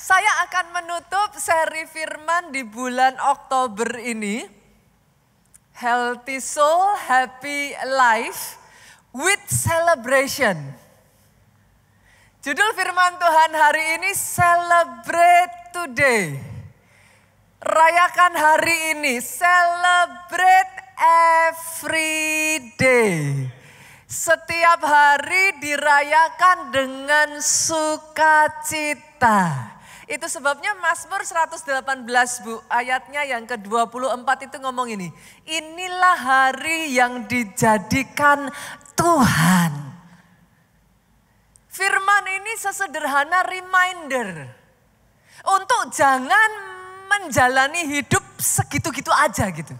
Saya akan menutup seri firman di bulan Oktober ini. Healthy Soul, Happy Life with Celebration. Judul firman Tuhan hari ini, Celebrate Today. Rayakan hari ini, celebrate every day. Setiap hari dirayakan dengan sukacita. Itu sebabnya Mazmur 118 Bu, ayatnya yang ke-24 itu ngomong ini. Inilah hari yang dijadikan Tuhan. Firman ini sesederhana reminder. Untuk jangan menjalani hidup segitu-gitu aja gitu.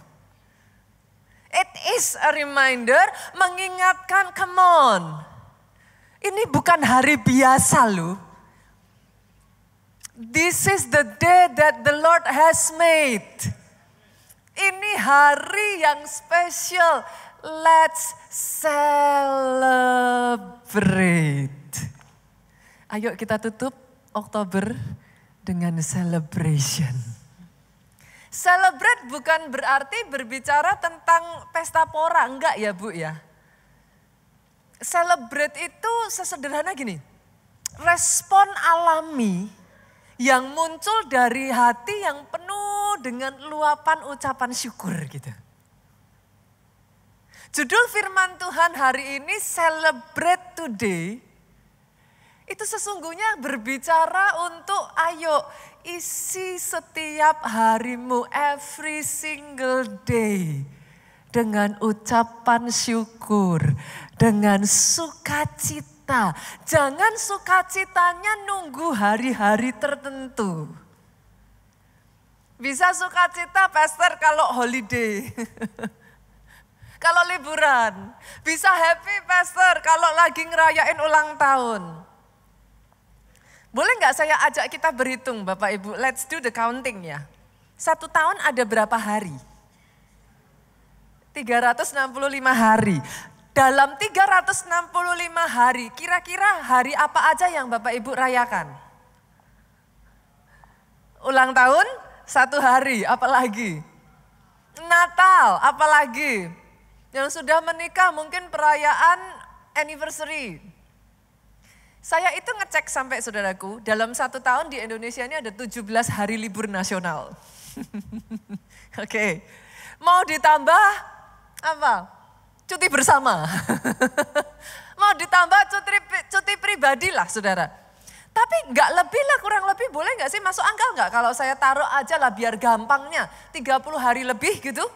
It is a reminder, mengingatkan, come on. Ini bukan hari biasa loh. This is the day that the Lord has made. Ini hari yang spesial. Let's celebrate. Ayo kita tutup Oktober dengan celebration. Celebrate bukan berarti berbicara tentang pesta pora, enggak ya Bu ya. Celebrate itu sesederhana gini, respon alami yang muncul dari hati yang penuh dengan luapan ucapan syukur gitu. Judul firman Tuhan hari ini, Celebrate Today, itu sesungguhnya berbicara untuk ayo isi setiap harimu, every single day, dengan ucapan syukur, dengan sukacita. Jangan sukacitanya nunggu hari-hari tertentu. Bisa sukacita pastor kalau holiday. Kalau liburan. Bisa happy pastor kalau lagi ngerayain ulang tahun. Boleh nggak saya ajak kita berhitung Bapak Ibu? Let's do the counting ya. 1 tahun ada berapa hari? 365 hari. Dalam 365 hari, kira-kira hari apa aja yang Bapak Ibu rayakan? Ulang tahun 1 hari, apalagi? Natal, apalagi? Yang sudah menikah mungkin perayaan anniversary. Saya itu ngecek sampai saudaraku, dalam 1 tahun di Indonesia ini ada 17 hari libur nasional. Oke, mau ditambah apa? Cuti bersama. Mau ditambah cuti pribadi lah saudara. Tapi enggak lebih lah, kurang lebih boleh enggak sih masuk angka enggak? Kalau saya taruh aja lah biar gampangnya 30 hari lebih gitu.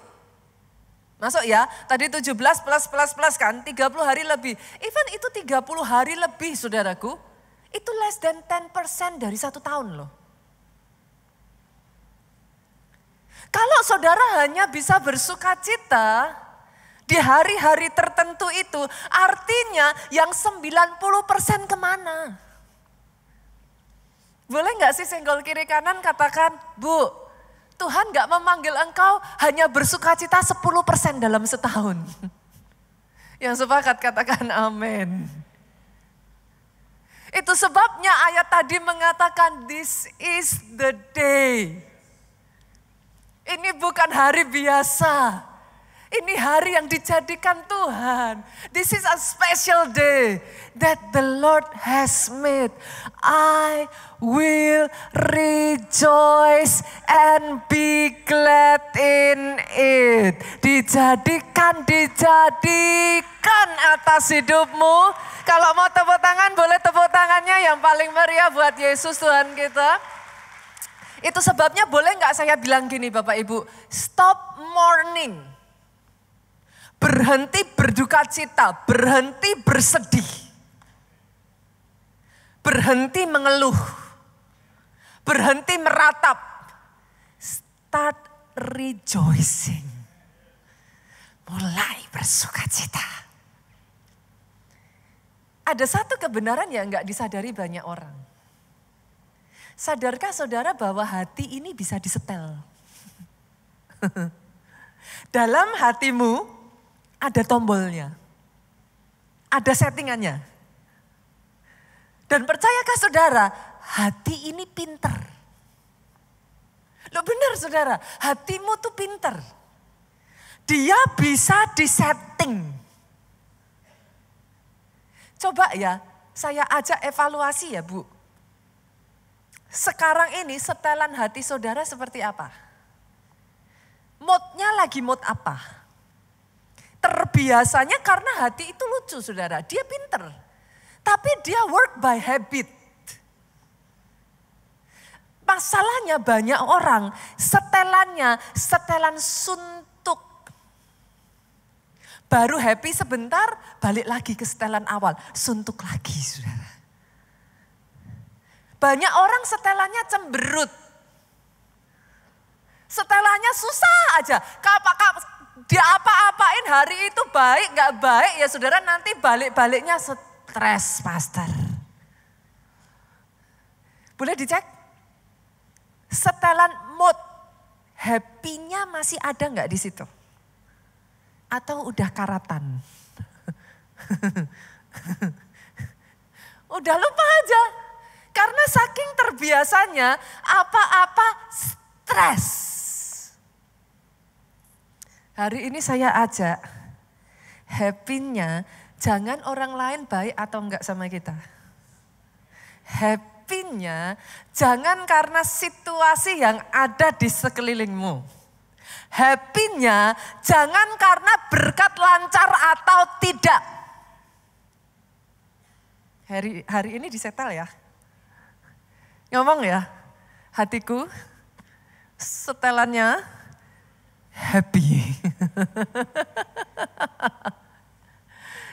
Masuk ya, tadi 17 plus kan 30 hari lebih. Even itu 30 hari lebih saudaraku, itu less than 10% dari 1 tahun loh. Kalau saudara hanya bisa bersukacita di hari-hari tertentu itu, artinya yang 90% kemana? Boleh gak sih senggol kiri kanan katakan, Bu, Tuhan gak memanggil engkau hanya bersukacita 10% dalam setahun. Yang sepakat katakan amin. Itu sebabnya ayat tadi mengatakan, this is the day. Ini bukan hari biasa. Ini hari yang dijadikan Tuhan. This is a special day that the Lord has made. I will rejoice and be glad in it. Dijadikan atas hidupmu. Kalau mau tepuk tangan, boleh tepuk tangannya yang paling meriah buat Yesus Tuhan kita. Itu sebabnya boleh nggak saya bilang gini Bapak Ibu, stop mourning. Berhenti berduka cita, berhenti bersedih. Berhenti mengeluh. Berhenti meratap. Start rejoicing. Mulai bersuka cita. Ada satu kebenaran yang enggak disadari banyak orang. Sadarkah saudara bahwa hati ini bisa disetel? Dalam hatimu ada tombolnya, ada settingannya. Dan percayakah saudara, hati ini pinter. Loh benar saudara, hatimu tuh pinter. Dia bisa disetting. Coba ya, saya ajak evaluasi ya Bu. Sekarang ini setelan hati saudara seperti apa? Moodnya lagi mood apa? Terbiasanya karena hati itu lucu saudara, dia pinter. Tapi dia work by habit. Masalahnya banyak orang setelannya setelan suntuk. Baru happy sebentar, balik lagi ke setelan awal. Suntuk lagi saudara. Banyak orang setelannya cemberut. Setelannya susah aja. Dia apa-apain hari itu baik gak baik ya saudara, nanti balik-baliknya stres pastor. Boleh dicek? Setelan mood, happy-nya masih ada gak di situ? Atau udah karatan? Udah lupa aja. Karena saking terbiasanya apa-apa stres. Hari ini saya ajak happy-nya jangan orang lain baik atau enggak sama kita. Happy-nya jangan karena situasi yang ada di sekelilingmu. Happy-nya jangan karena berkat lancar atau tidak. Hari ini disetel ya. Ngomong ya, hatiku setelannya happy.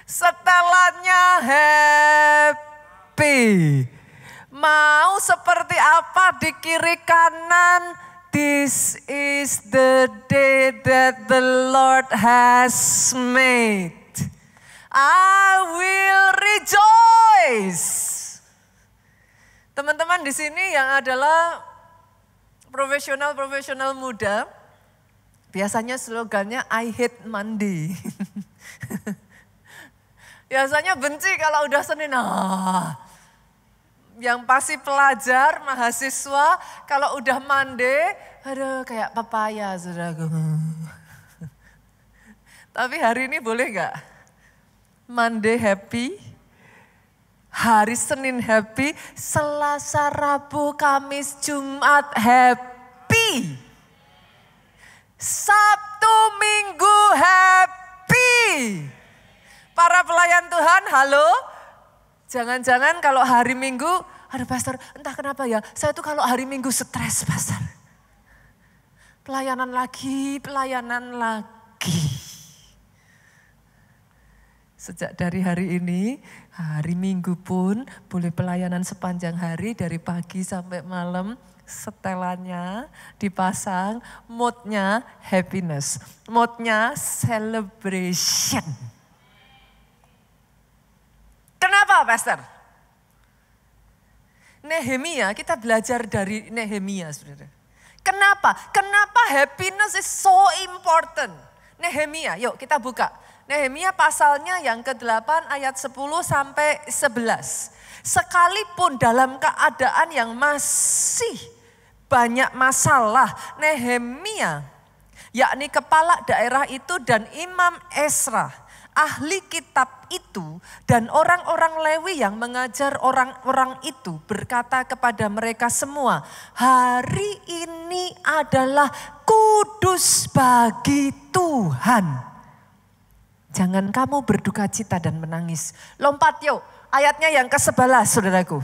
Setelannya happy. Mau seperti apa di kiri kanan, this is the day that the Lord has made. I will rejoice. Teman-teman di sini yang adalah profesional muda, biasanya slogannya I hate Monday. Biasanya benci kalau udah Senin. Yang pasti pelajar, mahasiswa, kalau udah Monday, aduh kayak papaya saudaraku. Tapi hari ini boleh gak? Monday happy, hari Senin happy, Selasa, Rabu, Kamis, Jumat happy. Sabtu, Minggu happy. Para pelayan Tuhan, halo. Jangan-jangan kalau hari Minggu, aduh pastor entah kenapa ya, saya tuh kalau hari Minggu stres pastor. Pelayanan lagi. Sejak dari hari ini, hari Minggu pun boleh pelayanan sepanjang hari dari pagi sampai malam. Setelannya dipasang, moodnya happiness, moodnya celebration. Kenapa pastor? Nehemia, kita belajar dari Nehemia saudara. Kenapa? Kenapa happiness is so important? Nehemia, yuk kita buka. Nehemia pasalnya yang ke-8 ayat 10 sampai 11. Sekalipun dalam keadaan yang masih banyak masalah, Nehemia, yakni kepala daerah itu dan Imam Esra, ahli kitab itu dan orang-orang Lewi yang mengajar orang-orang itu berkata kepada mereka semua, hari ini adalah kudus bagi Tuhan. Jangan kamu berduka cita dan menangis. Lompat yuk, ayatnya yang ke-11 saudaraku.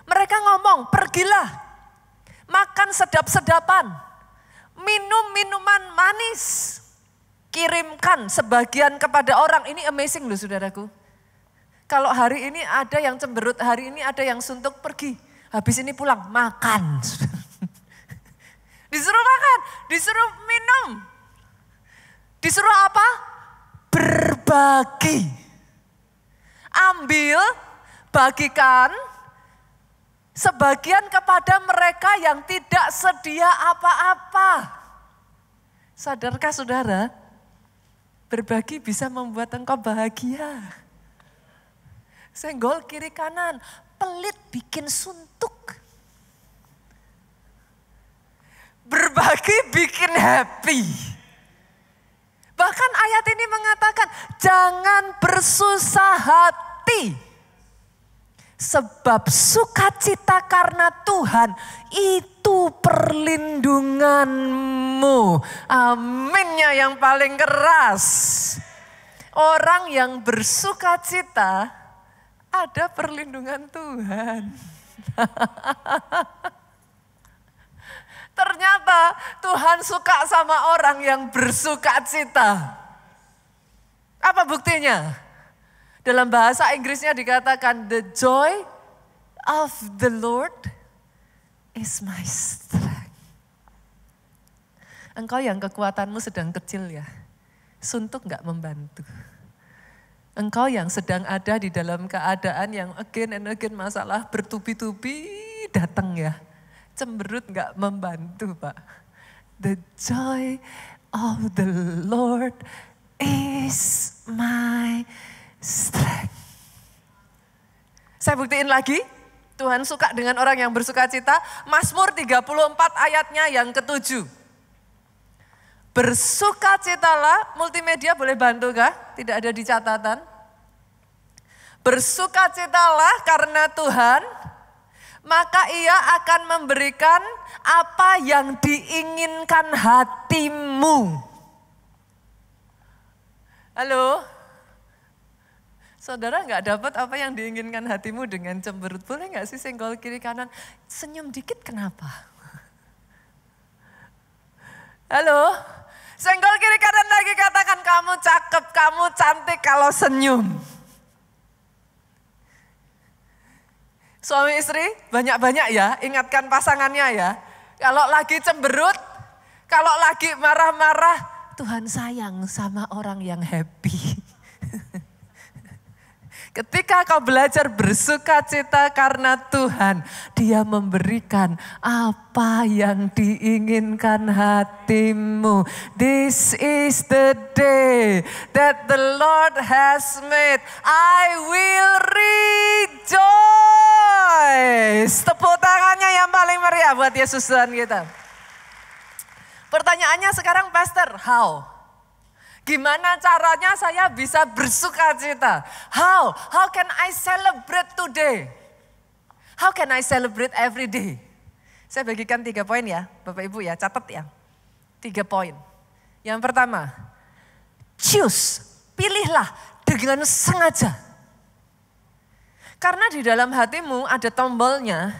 Mereka ngomong, pergilah, makan sedap-sedapan, minum minuman manis. Kirimkan sebagian kepada orang. Ini amazing loh saudaraku. Kalau hari ini ada yang cemberut, hari ini ada yang suntuk, pergi. Habis ini pulang, makan. Disuruh makan, disuruh minum. Disuruh apa? Berbagi. Ambil, bagikan sebagian kepada mereka yang tidak sedia apa-apa. Sadarkah saudara? Berbagi bisa membuat engkau bahagia. Senggol kiri kanan, pelit bikin suntuk. lagi bikin happy. Bahkan ayat ini mengatakan jangan bersusah hati. Sebab sukacita karena Tuhan itu perlindunganmu. Aminnya yang paling keras. Orang yang bersukacita ada perlindungan Tuhan. Ternyata Tuhan suka sama orang yang bersukacita. Apa buktinya? Dalam bahasa Inggrisnya dikatakan, the joy of the Lord is my strength. Engkau yang kekuatanmu sedang kecil ya, suntuk gak membantu. Engkau yang sedang ada di dalam keadaan yang again and again masalah bertubi-tubi datang ya. Cemberut gak membantu Pak. The joy of the Lord is my strength. Saya buktiin lagi, Tuhan suka dengan orang yang bersukacita. Mazmur 34 ayatnya yang ke-7. Bersukacitalah, multimedia boleh bantu kah? Tidak ada di catatan. Bersukacitalah karena Tuhan, maka Ia akan memberikan apa yang diinginkan hatimu. Halo? Saudara gak dapat apa yang diinginkan hatimu dengan cemberut. Boleh gak sih senggol kiri kanan? Senyum dikit kenapa? Halo? Senggol kiri kanan lagi katakan kamu cakep, kamu cantik kalau senyum. Suami istri banyak-banyak ya, ingatkan pasangannya ya. Kalau lagi cemberut, kalau lagi marah-marah, Tuhan sayang sama orang yang happy. Ketika kau belajar bersukacita karena Tuhan, Dia memberikan apa yang diinginkan hatimu. This is the day that the Lord has made. I will rejoice. Tepuk tangannya yang paling meriah buat Yesus Tuhan kita. Pertanyaannya sekarang Pastor, how? Gimana caranya saya bisa bersukacita? How can I celebrate today? How can I celebrate every day? Saya bagikan 3 poin ya, Bapak Ibu ya, catat ya. 3 poin. Yang pertama, choose, pilihlah dengan sengaja. Karena di dalam hatimu ada tombolnya.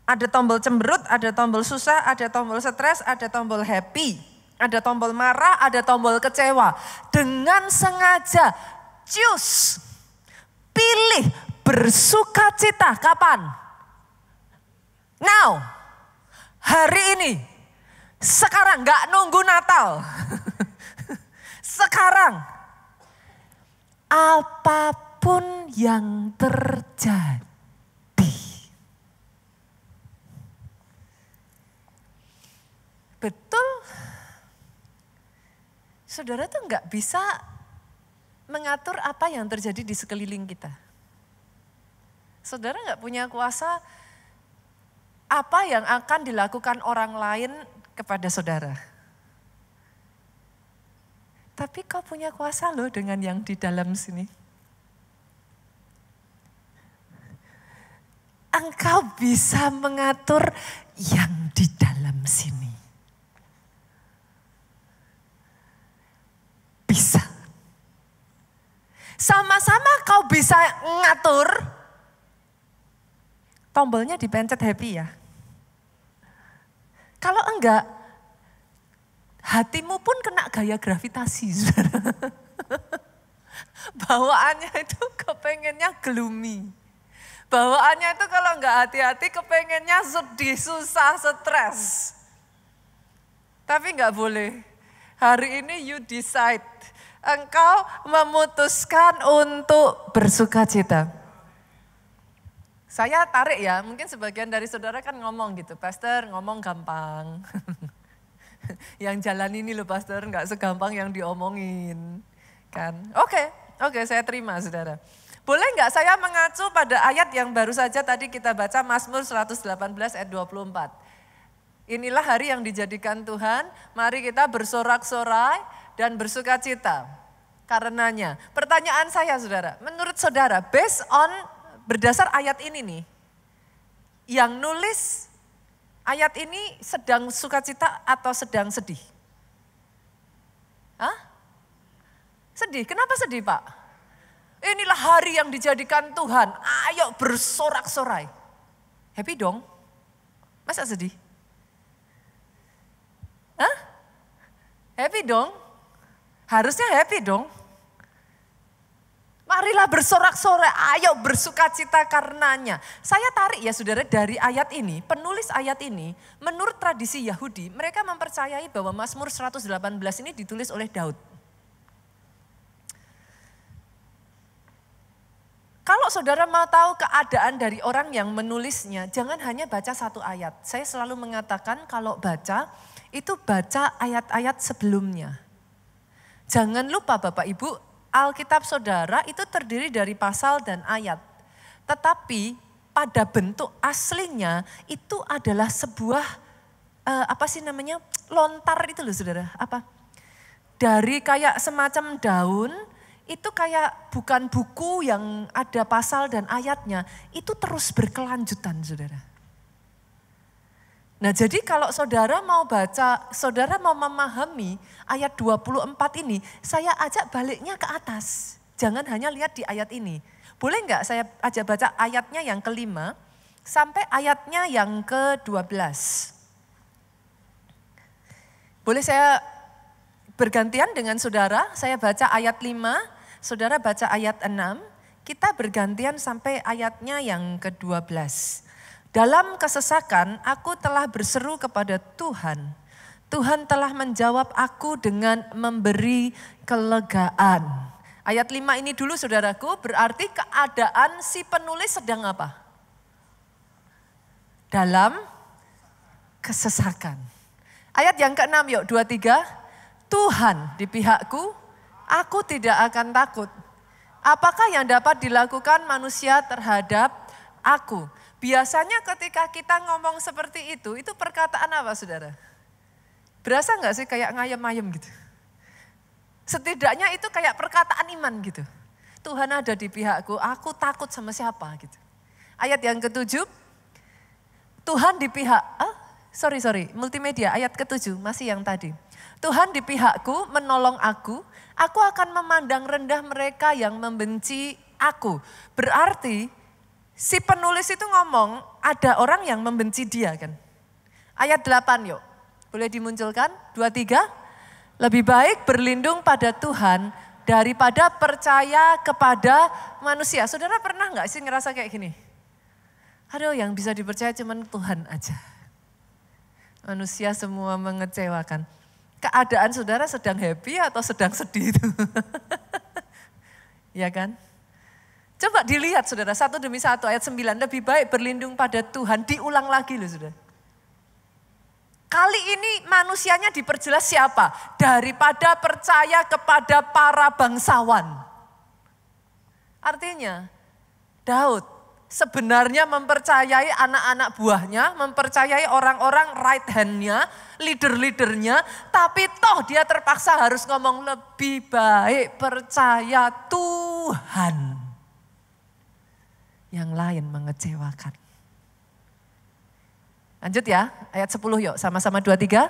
Ada tombol cemberut, ada tombol susah, ada tombol stres, ada tombol happy. Ada tombol marah, ada tombol kecewa. Dengan sengaja, choose, pilih bersukacita. Kapan? Now, hari ini, sekarang, gak nunggu Natal. Sekarang, apapun yang terjadi. Betul? Saudara tuh nggak bisa mengatur apa yang terjadi di sekeliling kita. Saudara nggak punya kuasa apa yang akan dilakukan orang lain kepada saudara. Tapi kau punya kuasa loh dengan yang di dalam sini. Engkau bisa mengatur yang di dalam sini. Bisa. Sama-sama kau bisa ngatur. Tombolnya dipencet happy ya. Kalau enggak, hatimu pun kena gaya gravitasi. Bawaannya itu kepengennya gloomy. Bawaannya itu kalau enggak hati-hati kepengennya sedih, susah, stres. Tapi enggak boleh. Hari ini you decide. Engkau memutuskan untuk bersukacita. Saya tarik ya, mungkin sebagian dari saudara kan ngomong gitu, Pastor ngomong gampang. Yang jalan ini loh Pastor, gak segampang yang diomongin. Kan? Oke, saya terima saudara. Boleh gak saya mengacu pada ayat yang baru saja tadi kita baca, Mazmur 118 ayat 24. Inilah hari yang dijadikan Tuhan, mari kita bersorak-sorai dan bersuka cita. Karenanya, pertanyaan saya saudara, menurut saudara, berdasar ayat ini nih, yang nulis ayat ini sedang sukacita atau sedang sedih? Hah? Sedih, kenapa sedih Pak? Inilah hari yang dijadikan Tuhan, ayo bersorak-sorai. Happy dong? Masa sedih? Hah? Happy dong? Harusnya happy dong. Marilah bersorak-sorai, ayo bersukacita karenanya. Saya tarik ya saudara dari ayat ini, penulis ayat ini, menurut tradisi Yahudi, mereka mempercayai bahwa Mazmur 118 ini ditulis oleh Daud. Kalau saudara mau tahu keadaan dari orang yang menulisnya, jangan hanya baca satu ayat. Saya selalu mengatakan kalau baca, itu baca ayat-ayat sebelumnya. Jangan lupa Bapak Ibu, Alkitab saudara itu terdiri dari pasal dan ayat. Tetapi pada bentuk aslinya itu adalah sebuah, lontar itu loh saudara. Dari kayak semacam daun, itu kayak bukan buku yang ada pasal dan ayatnya, itu terus berkelanjutan saudara. Nah jadi kalau saudara mau baca, saudara mau memahami ayat 24 ini, saya ajak baliknya ke atas. Jangan hanya lihat di ayat ini. Boleh enggak saya ajak baca ayatnya yang ke-5 sampai ayatnya yang ke-12. Boleh saya bergantian dengan saudara, saya baca ayat 5, saudara baca ayat 6, kita bergantian sampai ayatnya yang ke-12. Dalam kesesakan aku telah berseru kepada Tuhan. Tuhan telah menjawab aku dengan memberi kelegaan. Ayat 5 ini dulu saudaraku, berarti keadaan si penulis sedang apa? Dalam kesesakan. Ayat yang ke-6 yuk, 2-3. Tuhan di pihakku, aku tidak akan takut. Apakah yang dapat dilakukan manusia terhadap aku? Biasanya ketika kita ngomong seperti itu perkataan apa saudara? Berasa gak sih kayak ngayem-ngayem gitu? Setidaknya itu kayak perkataan iman gitu. Tuhan ada di pihakku, aku takut sama siapa gitu. Ayat yang ke-7, Tuhan di pihak, multimedia ayat ke-7 masih yang tadi. Tuhan di pihakku menolong aku akan memandang rendah mereka yang membenci aku. Berarti si penulis itu ngomong ada orang yang membenci dia kan. Ayat 8 yuk, boleh dimunculkan 2-3. Lebih baik berlindung pada Tuhan daripada percaya kepada manusia. Saudara pernah gak sih ngerasa kayak gini? Aduh yang bisa dipercaya cuma Tuhan aja. Manusia semua mengecewakan. Keadaan saudara sedang happy atau sedang sedih itu? Ya kan? Coba dilihat saudara, satu demi satu ayat 9. Lebih baik berlindung pada Tuhan, diulang lagi loh saudara. Kali ini manusianya diperjelas siapa? Daripada percaya kepada para bangsawan. Artinya Daud sebenarnya mempercayai anak-anak buahnya, mempercayai orang-orang right hand-nya, leader-leadernya, tapi toh dia terpaksa harus ngomong lebih baik percaya Tuhan. Yang lain mengecewakan. Lanjut ya, ayat 10 yuk, sama-sama 2-3.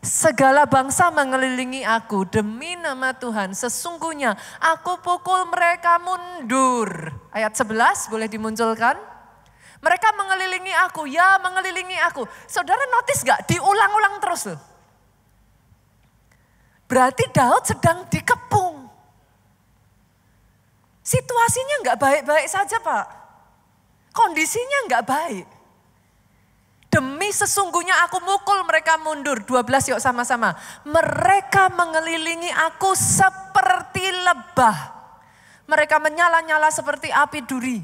Segala bangsa mengelilingi aku demi nama Tuhan. Sesungguhnya aku pukul mereka mundur. Ayat 11 boleh dimunculkan. Mereka mengelilingi aku, ya mengelilingi aku. Saudara notice gak? Diulang-ulang terus loh. Berarti Daud sedang dikepung. Situasinya gak baik-baik saja Pak. Kondisinya gak baik. Demi sesungguhnya aku mukul mereka mundur. 12 yuk sama-sama. Mereka mengelilingi aku seperti lebah. Mereka menyala-nyala seperti api duri.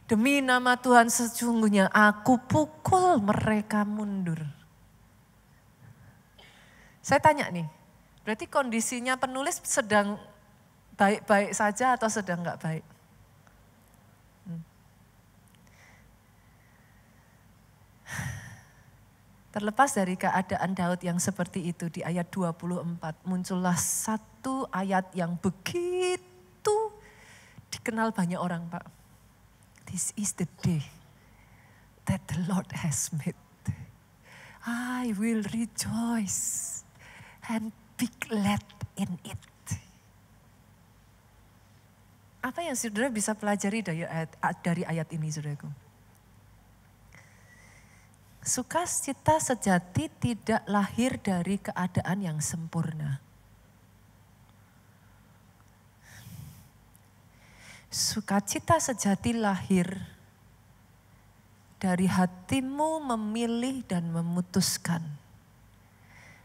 Demi nama Tuhan sesungguhnya aku pukul mereka mundur. Saya tanya nih, berarti kondisinya penulis sedang baik-baik saja atau sedang gak baik? Terlepas dari keadaan Daud yang seperti itu di ayat 24, muncullah satu ayat yang begitu dikenal banyak orang, Pak. This is the day that the Lord has made. I will rejoice and be glad in it. Apa yang saudara bisa pelajari dari ayat ini, saudaraku? Sukacita sejati tidak lahir dari keadaan yang sempurna. Sukacita sejati lahir dari hatimu memilih dan memutuskan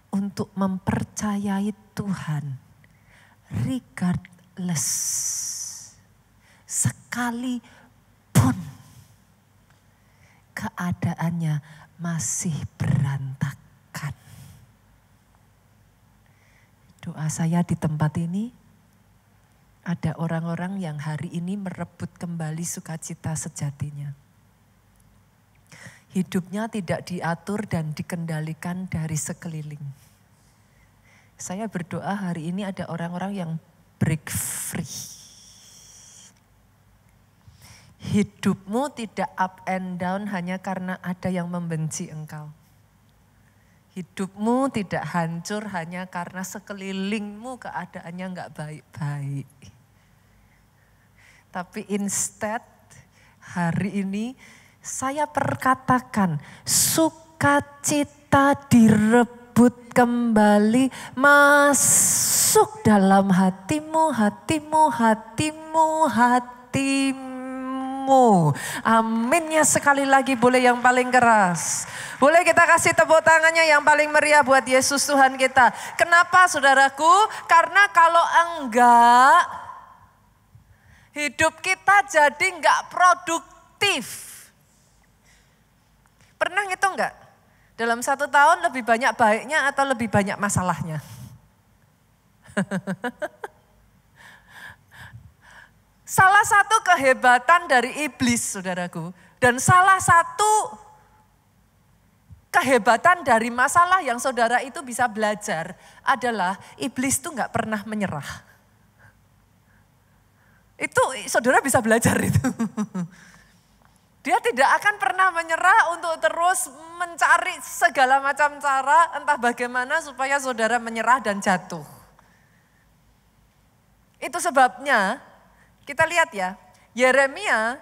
untuk mempercayai Tuhan regardless, sekalipun keadaannya masih berantakan. Doa saya di tempat ini, ada orang-orang yang hari ini merebut kembali sukacita sejatinya. Hidupnya tidak diatur dan dikendalikan dari sekeliling. Saya berdoa hari ini ada orang-orang yang break free. Hidupmu tidak up and down hanya karena ada yang membenci engkau. Hidupmu tidak hancur hanya karena sekelilingmu keadaannya enggak baik-baik. Tapi instead hari ini saya perkatakan sukacita direbut kembali masuk dalam hatimu. Aminnya sekali lagi boleh yang paling keras. Boleh kita kasih tepuk tangannya yang paling meriah buat Yesus Tuhan kita. Kenapa saudaraku? Karena kalau enggak, hidup kita jadi enggak produktif. Pernah ngitung enggak? Dalam 1 tahun lebih banyak baiknya atau lebih banyak masalahnya? Salah satu kehebatan dari iblis, saudaraku, dan salah satu kehebatan dari masalah yang saudara itu bisa belajar adalah iblis itu enggak pernah menyerah. Itu saudara bisa belajar itu. Dia tidak akan pernah menyerah untuk terus mencari segala macam cara entah bagaimana supaya saudara menyerah dan jatuh. Itu sebabnya kita lihat ya, Yeremia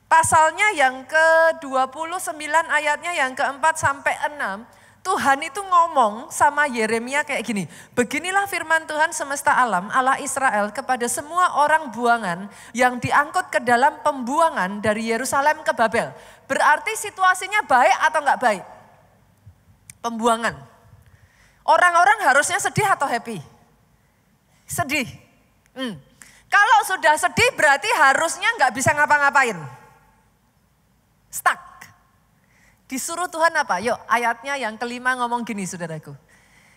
pasalnya yang ke-29 ayatnya yang ke-4 sampai 6, Tuhan itu ngomong sama Yeremia kayak gini, beginilah firman Tuhan semesta alam, Allah Israel kepada semua orang buangan yang diangkut ke dalam pembuangan dari Yerusalem ke Babel. Berarti situasinya baik atau enggak baik? Pembuangan. Orang-orang harusnya sedih atau happy? Sedih. Kalau sudah sedih berarti harusnya nggak bisa ngapa-ngapain. Stuck. Disuruh Tuhan apa? Yuk ayatnya yang kelima ngomong gini saudaraku.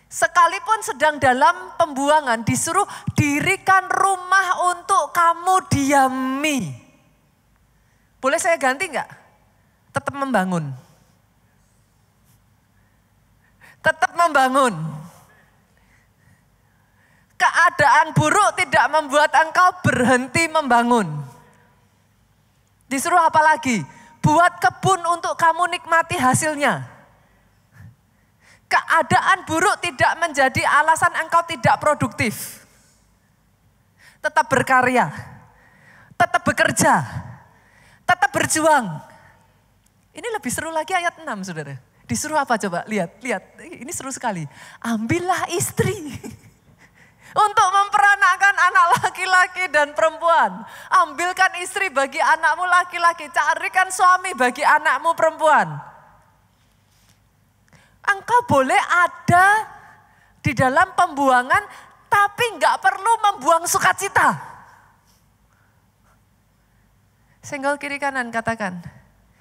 Sekalipun sedang dalam pembuangan disuruh dirikan rumah untuk kamu diami. Boleh saya ganti nggak? Tetap membangun. Tetap membangun. Keadaan buruk tidak membuat engkau berhenti membangun. Disuruh apa lagi? Buat kebun untuk kamu nikmati hasilnya. Keadaan buruk tidak menjadi alasan engkau tidak produktif. Tetap berkarya, tetap bekerja, tetap berjuang. Ini lebih seru lagi ayat 6 saudara. Disuruh apa coba? Lihat, ini seru sekali. Ambillah istri. Untuk memperanakkan anak laki-laki dan perempuan. Ambilkan istri bagi anakmu laki-laki. Carikan suami bagi anakmu perempuan. Engkau boleh ada di dalam pembuangan tapi enggak perlu membuang sukacita. Senggol kiri kanan katakan,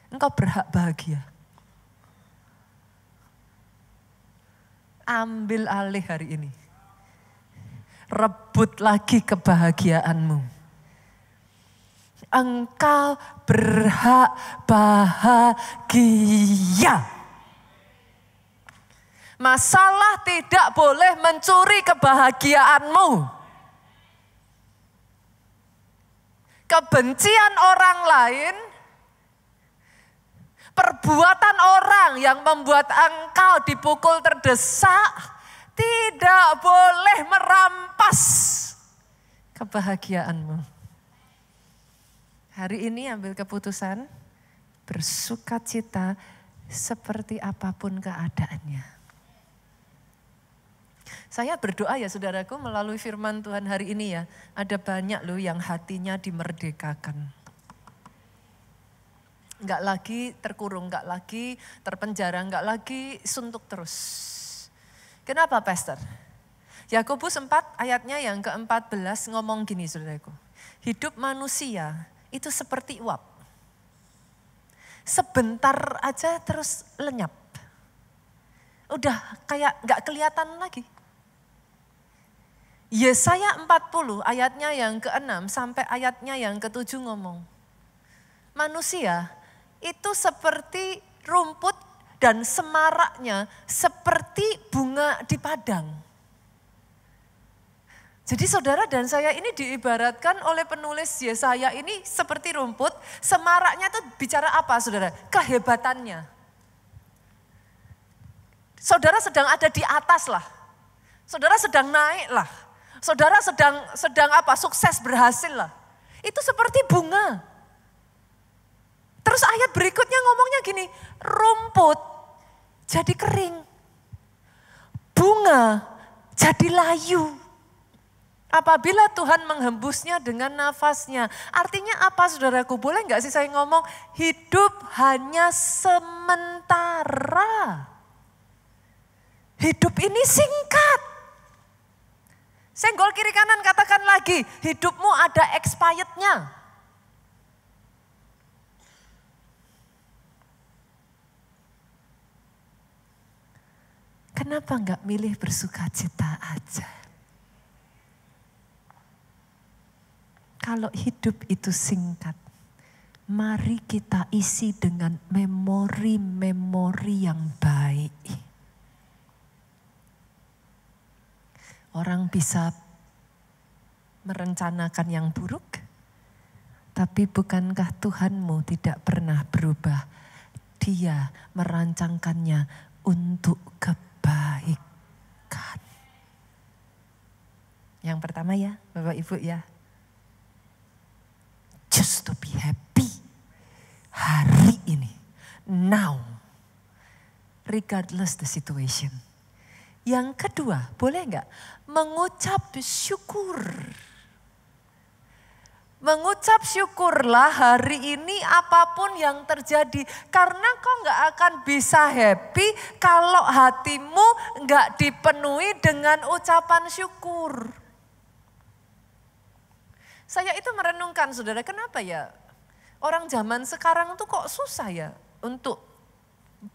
engkau berhak bahagia. Ambil alih hari ini. Rebut lagi kebahagiaanmu. Engkau berhak bahagia. Masalah tidak boleh mencuri kebahagiaanmu. Kebencian orang lain, perbuatan orang yang membuat engkau dipukul terdesak, tidak boleh merampas kebahagiaanmu. Hari ini ambil keputusan, bersukacita seperti apapun keadaannya. Saya berdoa ya saudaraku melalui firman Tuhan hari ini ya. Ada banyak loh yang hatinya dimerdekakan. Enggak lagi terkurung, enggak lagi terpenjara, enggak lagi suntuk terus. Kenapa Pastor? Yakobus 4 ayatnya yang ke-14 ngomong gini saudaraku. Hidup manusia itu seperti uap. Sebentar aja terus lenyap. Udah kayak enggak kelihatan lagi. Yesaya 40 ayatnya yang ke-6 sampai ayatnya yang ke-7 ngomong. Manusia itu seperti rumput dan semaraknya seperti bunga di padang. Jadi saudara dan saya ini diibaratkan oleh penulis Yesaya ini seperti rumput. Semaraknya itu bicara apa saudara? Kehebatannya. Saudara sedang ada di atas lah. Saudara sedang naik lah. Saudara sedang apa? Sukses, berhasil lah. Itu seperti bunga. Terus ayat berikutnya ngomongnya gini, rumput jadi kering. Bunga jadi layu. Apabila Tuhan menghembusnya dengan nafasnya. Artinya apa saudaraku? Boleh gak sih saya ngomong, hidup hanya sementara. Hidup ini singkat. Senggol kiri kanan katakan lagi, hidupmu ada expirednya. Kenapa enggak milih bersukacita aja? Kalau hidup itu singkat, mari kita isi dengan memori-memori yang baik. Orang bisa merencanakan yang buruk, tapi bukankah Tuhanmu tidak pernah berubah? Dia merancangkannya untuk kebaikan. Yang pertama ya, Bapak Ibu ya. Just to be happy. Hari ini, now. Regardless the situation. Yang kedua, boleh enggak? Mengucap syukur. Mengucap syukurlah hari ini apapun yang terjadi. Karena kau enggak akan bisa happy kalau hatimu enggak dipenuhi dengan ucapan syukur. Saya itu merenungkan saudara, kenapa ya orang zaman sekarang tuh kok susah ya untuk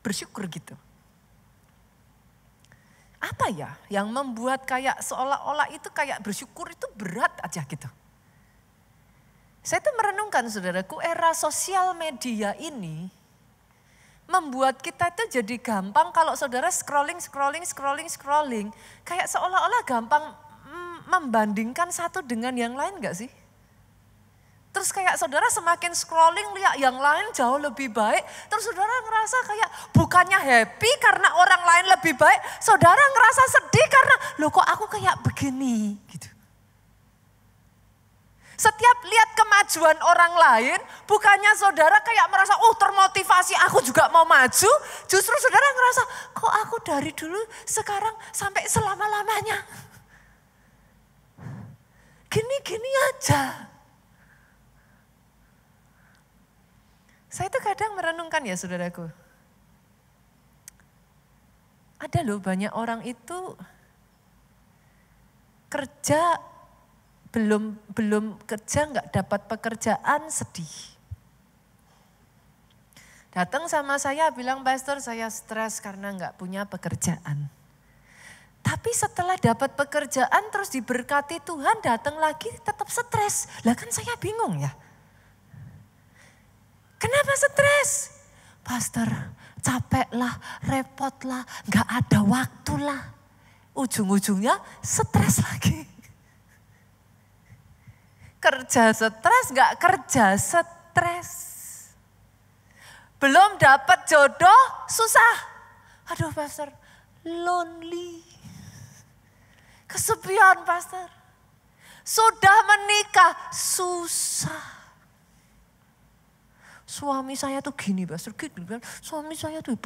bersyukur gitu. Apa ya yang membuat kayak seolah-olah itu kayak bersyukur itu berat aja gitu. Saya tuh merenungkan saudaraku, era sosial media ini membuat kita itu jadi gampang kalau saudara scrolling. Kayak seolah-olah gampang membandingkan satu dengan yang lain gak sih? Terus kayak saudara semakin scrolling lihat yang lain jauh lebih baik. Terus saudara ngerasa kayak bukannya happy karena orang lain lebih baik. Saudara ngerasa sedih karena loh kok aku kayak begini gitu. Setiap lihat kemajuan orang lain bukannya saudara kayak merasa oh termotivasi aku juga mau maju. Justru saudara ngerasa kok aku dari dulu sekarang sampai selama-lamanya. Gini-gini aja. Saya tuh kadang merenungkan ya saudaraku. Ada loh banyak orang itu kerja belum kerja nggak dapat pekerjaan sedih. Datang sama saya bilang pastor saya stres karena nggak punya pekerjaan. Tapi setelah dapat pekerjaan terus diberkati Tuhan datang lagi tetap stres. Lah kan saya bingung ya. Kenapa stres? Pastor, capek lah, repot lah, gak ada waktu lah. Ujung-ujungnya stres lagi. Kerja stres, gak kerja stres. Belum dapat jodoh, susah. Aduh pastor, lonely. Kesepian pastor. Sudah menikah, susah. Suami saya tuh gini pastor, gini. Suami saya tuh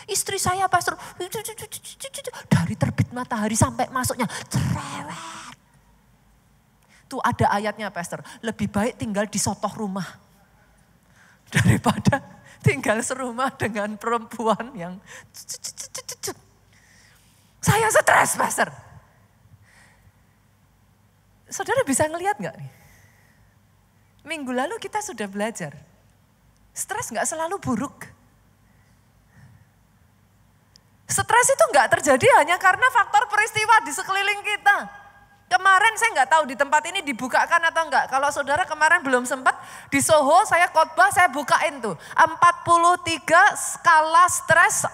istri saya pastor, dari terbit matahari sampai masuknya, cerewet. Tuh ada ayatnya pastor, lebih baik tinggal di sotoh rumah daripada tinggal serumah dengan perempuan yang saya stres pastor. Saudara bisa ngelihat gak nih? Minggu lalu kita sudah belajar, stres gak selalu buruk. Stres itu gak terjadi hanya karena faktor peristiwa di sekeliling kita. Kemarin saya nggak tahu di tempat ini dibukakan atau enggak. Kalau saudara kemarin belum sempat, di Soho saya khotbah, saya bukain tuh. 43 skala stres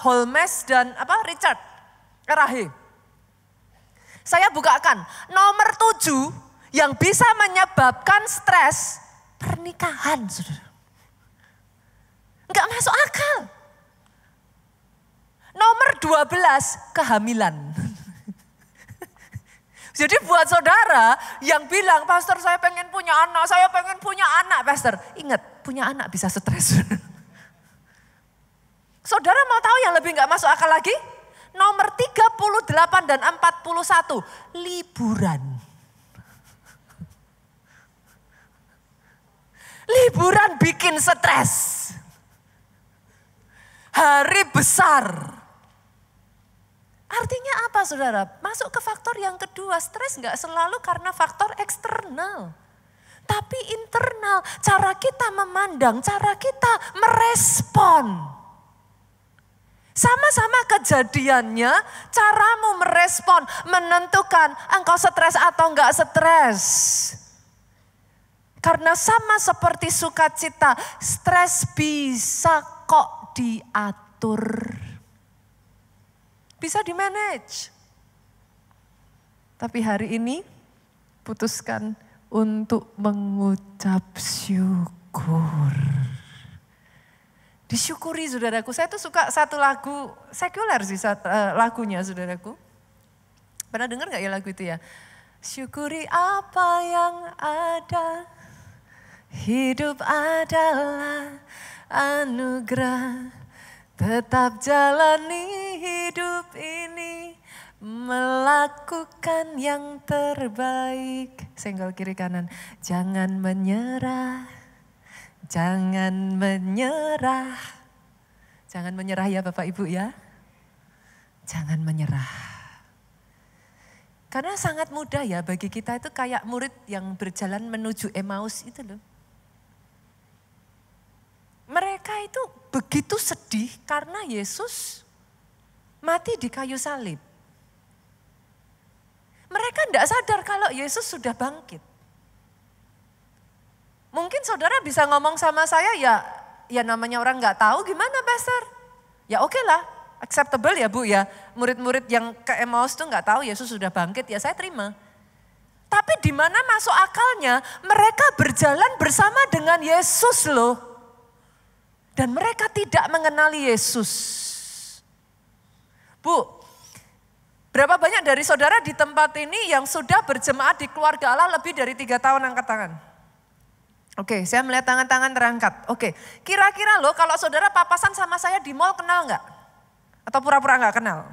Holmes dan Richard Rahe. Saya bukakan, nomor 7 yang bisa menyebabkan stres, pernikahan saudara. Enggak masuk akal. Nomor 12, kehamilan. Jadi buat saudara yang bilang, pastor saya pengen punya anak, pastor. Ingat, punya anak bisa stres. Saudara mau tahu yang lebih gak masuk akal lagi? Nomor 38 dan 41, liburan. Liburan bikin stres. Hari besar. Artinya apa saudara? Masuk ke faktor yang kedua, stres gak selalu karena faktor eksternal. Tapi internal, cara kita memandang, cara kita merespon. Sama-sama kejadiannya, caramu merespon, menentukan engkau stres atau enggak stres. Karena sama seperti sukacita, stres bisa kok diatur. Bisa di-manage. Tapi hari ini putuskan untuk mengucap syukur. Disyukuri saudaraku, saya tuh suka satu lagu sekuler sih lagunya saudaraku. Pernah dengar gak ya lagu itu ya? Syukuri apa yang ada, hidup adalah anugerah, tetap jalani hidup ini, melakukan yang terbaik. Senggol kiri kanan, jangan menyerah. Jangan menyerah. Jangan menyerah ya Bapak Ibu ya. Jangan menyerah. Karena sangat mudah ya bagi kita itu kayak murid yang berjalan menuju Emmaus itu loh. Mereka itu begitu sedih karena Yesus mati di kayu salib. Mereka tidak sadar kalau Yesus sudah bangkit. Mungkin saudara bisa ngomong sama saya, ya namanya orang nggak tahu gimana pastor. Ya oke lah, acceptable ya Bu ya. Murid-murid yang ke Emmaus tuh nggak tahu Yesus sudah bangkit, ya saya terima. Tapi di mana masuk akalnya mereka berjalan bersama dengan Yesus loh. Dan mereka tidak mengenali Yesus. Bu, berapa banyak dari saudara di tempat ini yang sudah berjemaat di keluarga Allah lebih dari 3 tahun, angkat tangan? Oke, saya melihat tangan-tangan terangkat. Oke, kira-kira loh kalau saudara papasan sama saya di mall kenal nggak? Atau pura-pura nggak kenal?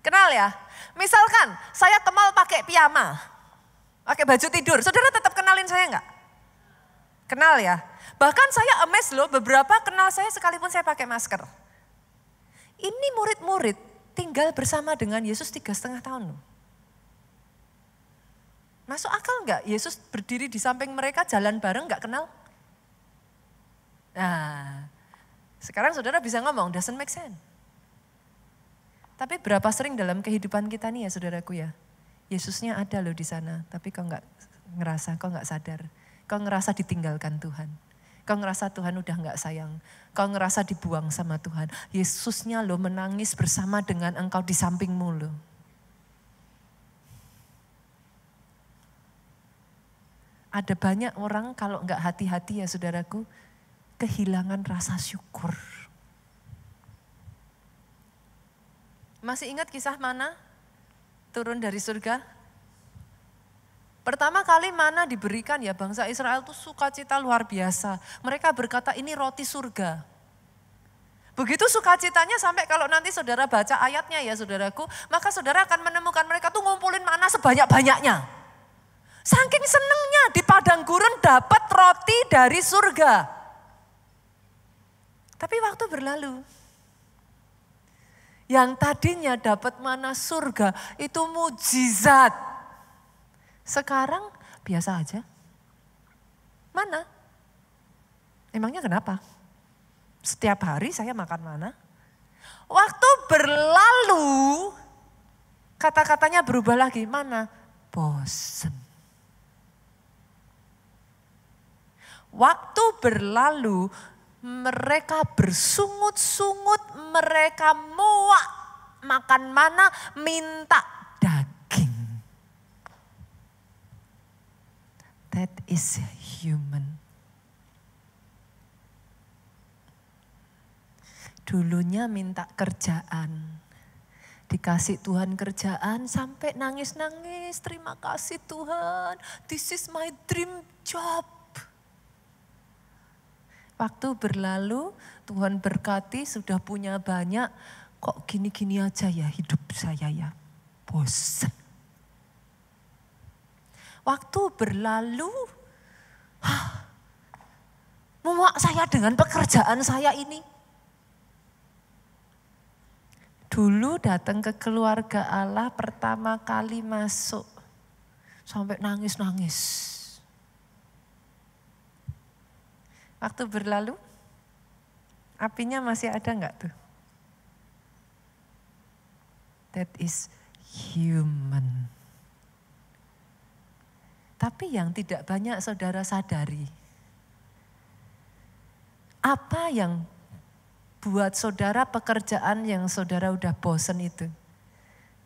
Kenal ya? Misalkan saya ke mall pakai piyama, pakai baju tidur, saudara tetap kenalin saya nggak? Kenal ya? Bahkan saya amazed loh, beberapa kenal saya sekalipun saya pakai masker. Ini murid-murid tinggal bersama dengan Yesus 3,5 tahun loh. Masuk akal enggak Yesus berdiri di samping mereka jalan bareng enggak kenal? Nah, sekarang saudara bisa ngomong, doesn't make sense. Tapi berapa sering dalam kehidupan kita nih ya saudaraku ya, Yesusnya ada loh di sana, tapi kau enggak ngerasa, kau enggak sadar. Kau ngerasa ditinggalkan Tuhan. Kau ngerasa Tuhan udah gak sayang. Kau ngerasa dibuang sama Tuhan. Yesusnya loh menangis bersama dengan engkau di sampingmu loh. Ada banyak orang kalau gak hati-hati ya saudaraku, kehilangan rasa syukur. Masih ingat kisah mana? Turun dari surga? Pertama kali mana diberikan ya bangsa Israel itu sukacita luar biasa. Mereka berkata ini roti surga. Begitu sukacitanya sampai kalau nanti saudara baca ayatnya ya saudaraku. Maka saudara akan menemukan mereka tuh ngumpulin mana sebanyak-banyaknya. Saking senengnya di padang gurun dapat roti dari surga. Tapi waktu berlalu. Yang tadinya dapat mana surga itu mujizat. Sekarang biasa aja. Mana? Emangnya kenapa? Setiap hari saya makan mana? Waktu berlalu, kata-katanya berubah lagi. Mana? Bosen. Waktu berlalu, mereka bersungut-sungut, mereka muak. Makan mana? Minta daging. That is human. Dulunya minta kerjaan. Dikasih Tuhan kerjaan sampai nangis-nangis. Terima kasih Tuhan. This is my dream job. Waktu berlalu, Tuhan berkati, sudah punya banyak. Kok gini-gini aja ya hidup saya ya. Bosan. Waktu berlalu, muak saya dengan pekerjaan saya ini. Dulu datang ke keluarga Allah pertama kali masuk, sampai nangis-nangis. Waktu berlalu, apinya masih ada enggak tuh? That is human. Tapi yang tidak banyak saudara sadari. Apa yang buat saudara pekerjaan yang saudara udah bosen itu?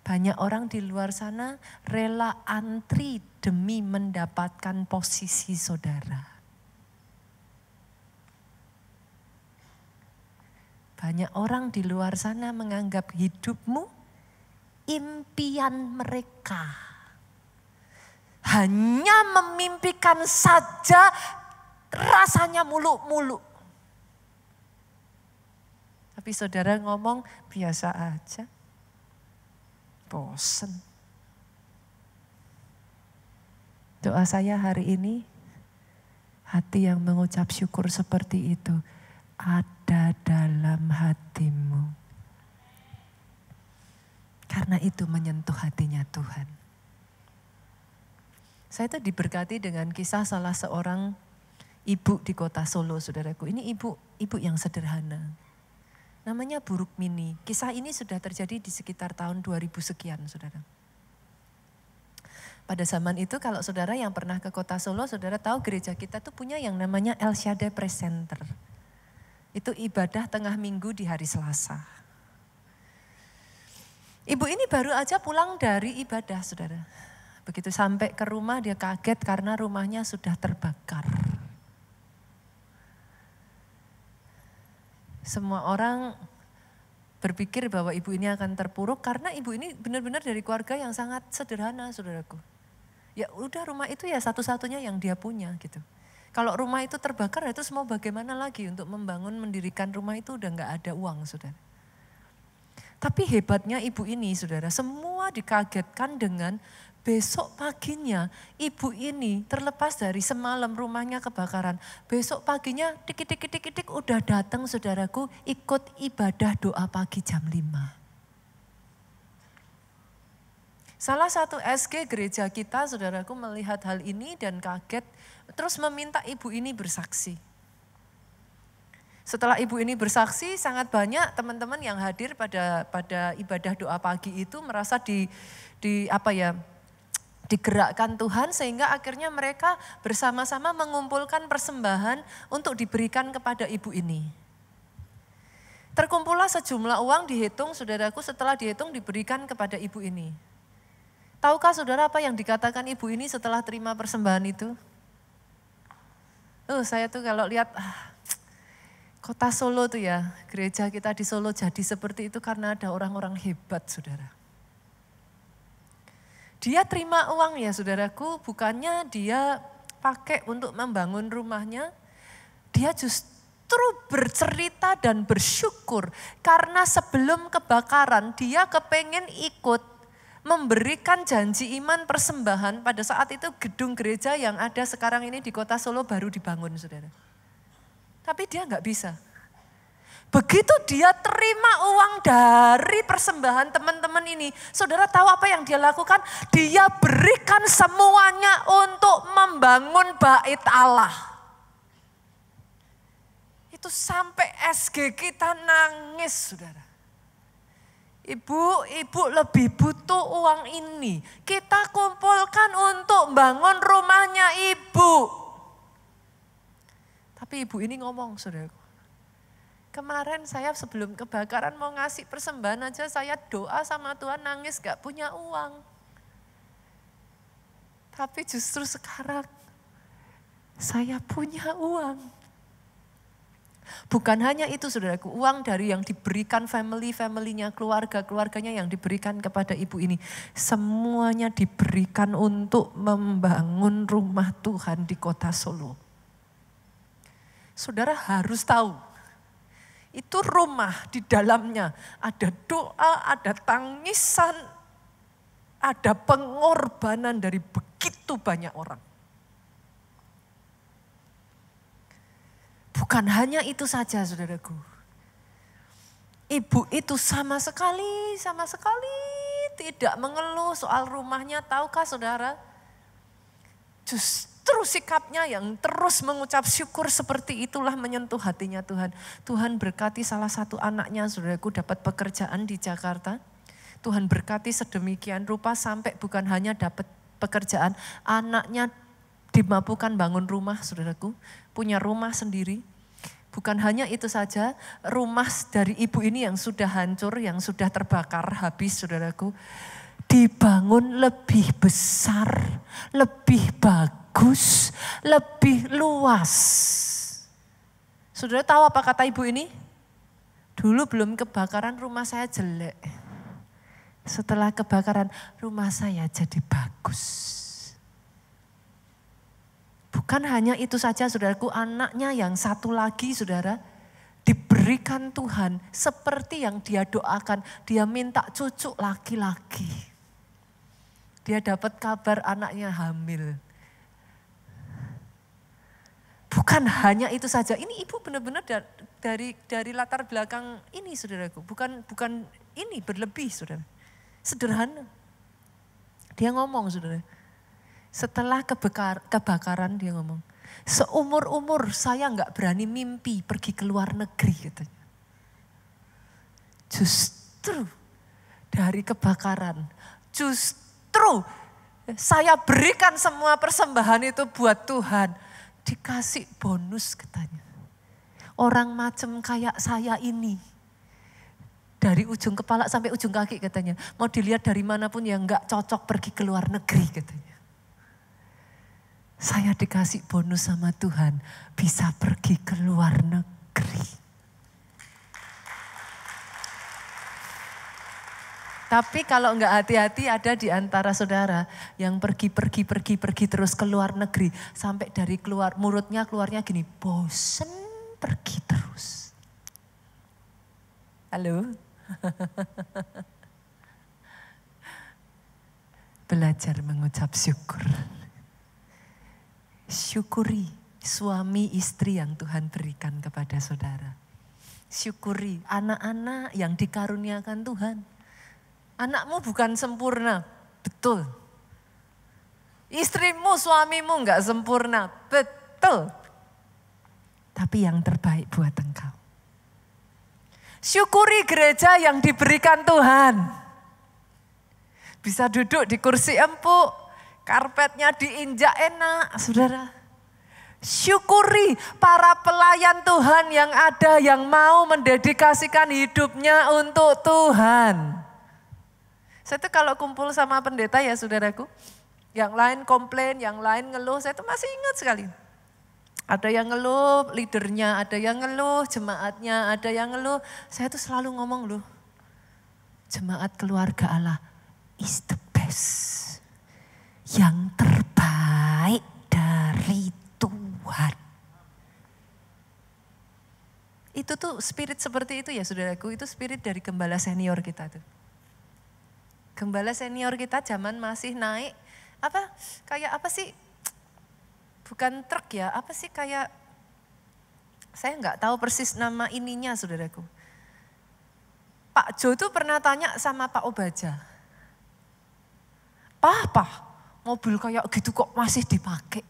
Banyak orang di luar sana rela antri demi mendapatkan posisi saudara. Banyak orang di luar sana menganggap hidupmu impian mereka. Hanya memimpikan saja rasanya muluk-muluk. Tapi saudara ngomong biasa aja. Bosen. Doa saya hari ini, hati yang mengucap syukur seperti itu ada dalam hatimu. Karena itu menyentuh hatinya Tuhan. Saya itu diberkati dengan kisah salah seorang ibu di kota Solo, saudaraku. Ini ibu yang sederhana. Namanya Bu Rukmini. Kisah ini sudah terjadi di sekitar tahun 2000 sekian, saudara. Pada zaman itu kalau saudara yang pernah ke kota Solo, saudara tahu gereja kita tuh punya yang namanya El Shaddai Praise Center. Itu ibadah tengah minggu di hari Selasa. Ibu ini baru aja pulang dari ibadah, saudara. Begitu sampai ke rumah dia kaget karena rumahnya sudah terbakar. Semua orang berpikir bahwa ibu ini akan terpuruk karena ibu ini benar-benar dari keluarga yang sangat sederhana, saudaraku. Ya udah rumah itu ya satu-satunya yang dia punya gitu. Kalau rumah itu terbakar itu mau bagaimana lagi untuk membangun, mendirikan rumah itu udah gak ada uang, saudara. Tapi hebatnya ibu ini, saudara, semua dikagetkan dengan besok paginya ibu ini terlepas dari semalam rumahnya kebakaran. Besok paginya dikit-dikit udah datang saudaraku ikut ibadah doa pagi jam 5. Salah satu SG gereja kita saudaraku melihat hal ini dan kaget terus meminta ibu ini bersaksi. Setelah ibu ini bersaksi, sangat banyak teman-teman yang hadir pada ibadah doa pagi itu merasa digerakkan Tuhan sehingga akhirnya mereka bersama-sama mengumpulkan persembahan untuk diberikan kepada ibu ini. Terkumpullah sejumlah uang dihitung, saudaraku, setelah dihitung diberikan kepada ibu ini. Tahukah saudara apa yang dikatakan ibu ini setelah terima persembahan itu? Saya tuh kalau lihat kota Solo tuh ya, gereja kita di Solo jadi seperti itu karena ada orang-orang hebat, saudara. Dia terima uang ya saudaraku, bukannya dia pakai untuk membangun rumahnya. Dia justru bercerita dan bersyukur karena sebelum kebakaran dia kepengen ikut memberikan janji iman persembahan. Pada saat itu gedung gereja yang ada sekarang ini di kota Solo baru dibangun, saudara. Tapi dia nggak bisa. Begitu dia terima uang dari persembahan teman-teman ini, saudara tahu apa yang dia lakukan? Dia berikan semuanya untuk membangun bait Allah. Itu sampai SG kita nangis, saudara. Ibu lebih butuh uang ini. Kita kumpulkan untuk bangun rumahnya ibu. Tapi ibu ini ngomong, saudaraku. Kemarin saya sebelum kebakaran mau ngasih persembahan aja, saya doa sama Tuhan nangis gak punya uang. Tapi justru sekarang saya punya uang. Bukan hanya itu saudaraku, uang dari yang diberikan family-nya, keluarga-keluarganya yang diberikan kepada ibu ini. Semuanya diberikan untuk membangun rumah Tuhan di kota Solo. Saudara harus tahu, itu rumah di dalamnya ada doa, ada tangisan, ada pengorbanan dari begitu banyak orang. Bukan hanya itu saja saudaraku. Ibu itu sama sekali tidak mengeluh soal rumahnya. Tahukah saudara? Justru sikapnya yang terus mengucap syukur seperti itulah menyentuh hatinya Tuhan. Tuhan berkati salah satu anaknya, saudaraku, dapat pekerjaan di Jakarta. Tuhan berkati sedemikian rupa sampai bukan hanya dapat pekerjaan, anaknya dimampukan bangun rumah, saudaraku. Punya rumah sendiri. Bukan hanya itu saja, rumah dari ibu ini yang sudah hancur, yang sudah terbakar habis, saudaraku. Dibangun lebih besar, lebih bagus, lebih luas. Saudara tahu apa kata ibu ini? Dulu belum kebakaran rumah saya jelek. Setelah kebakaran rumah saya jadi bagus. Bukan hanya itu saja saudaraku, anaknya yang satu lagi saudara, diberikan Tuhan seperti yang dia doakan. Dia minta cucu laki-laki. Dia dapat kabar anaknya hamil. Bukan hanya itu saja, ini ibu benar-benar dari latar belakang ini saudaraku. Bukan ini berlebih saudara. Sederhana. Dia ngomong saudara. Setelah kebakaran dia ngomong, seumur-umur saya nggak berani mimpi pergi ke luar negeri katanya. Justru dari kebakaran, justru saya berikan semua persembahan itu buat Tuhan. Dikasih bonus katanya. Orang macam kayak saya ini. Dari ujung kepala sampai ujung kaki katanya. Mau dilihat dari manapun yang nggak cocok pergi ke luar negeri katanya. Saya dikasih bonus sama Tuhan, bisa pergi ke luar negeri. Tapi kalau enggak hati-hati ada di antara saudara yang pergi terus ke luar negeri. Sampai dari mulutnya keluarnya gini, bosen pergi terus. Halo? Belajar mengucap syukur. Syukuri suami istri yang Tuhan berikan kepada saudara. Syukuri anak-anak yang dikaruniakan Tuhan. Anakmu bukan sempurna, betul. Istrimu, suamimu enggak sempurna, betul. Tapi yang terbaik buat engkau. Syukuri gereja yang diberikan Tuhan. Bisa duduk di kursi empuk. Karpetnya diinjak enak, saudara. Syukuri para pelayan Tuhan yang ada, yang mau mendedikasikan hidupnya untuk Tuhan. Saya tuh kalau kumpul sama pendeta ya saudaraku, yang lain komplain, yang lain ngeluh, saya tuh masih ingat sekali. Ada yang ngeluh leadernya, ada yang ngeluh jemaatnya, ada yang ngeluh. Saya tuh selalu ngomong loh, jemaat keluarga Allah is the best. Yang terbaik dari Tuhan. Itu tuh spirit seperti itu ya saudaraku, itu spirit dari gembala senior kita tuh. Gembala senior kita zaman masih naik, kayak apa sih, bukan truk ya, apa sih kayak, saya nggak tahu persis nama ininya saudaraku. Pak Jo tuh pernah tanya sama Pak Obaja, Pak, mobil kayak gitu kok masih dipakai?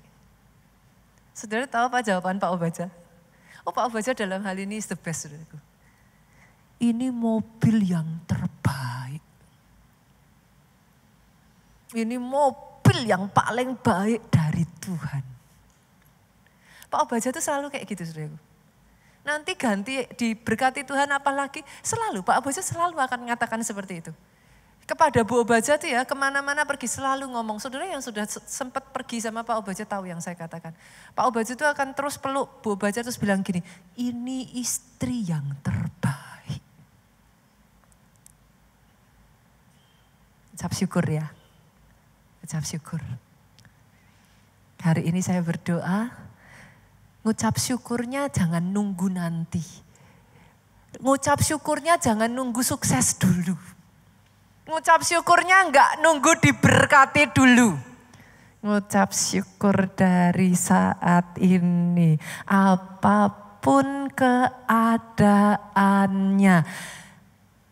Saudara tahu apa jawaban Pak Obaja? Oh, Pak Obaja dalam hal ini is the best, saudaraku. Ini mobil yang terbaik. Ini mobil yang paling baik dari Tuhan. Pak Obaja itu selalu kayak gitu, saudaraku. Nanti ganti diberkati Tuhan apalagi, selalu Pak Obaja selalu akan mengatakan seperti itu. Kepada Bu Obaja tuh ya, kemana-mana pergi selalu ngomong. Saudara yang sudah sempat pergi sama Pak Obaja tahu yang saya katakan. Pak Obaja itu akan terus peluk Bu Obaja terus bilang gini, ini istri yang terbaik. Ucap syukur ya. Ucap syukur. Hari ini saya berdoa, ngucap syukurnya jangan nunggu nanti. Ngucap syukurnya jangan nunggu sukses dulu. Ngucap syukurnya enggak nunggu diberkati dulu. Ngucap syukur dari saat ini. Apapun keadaannya.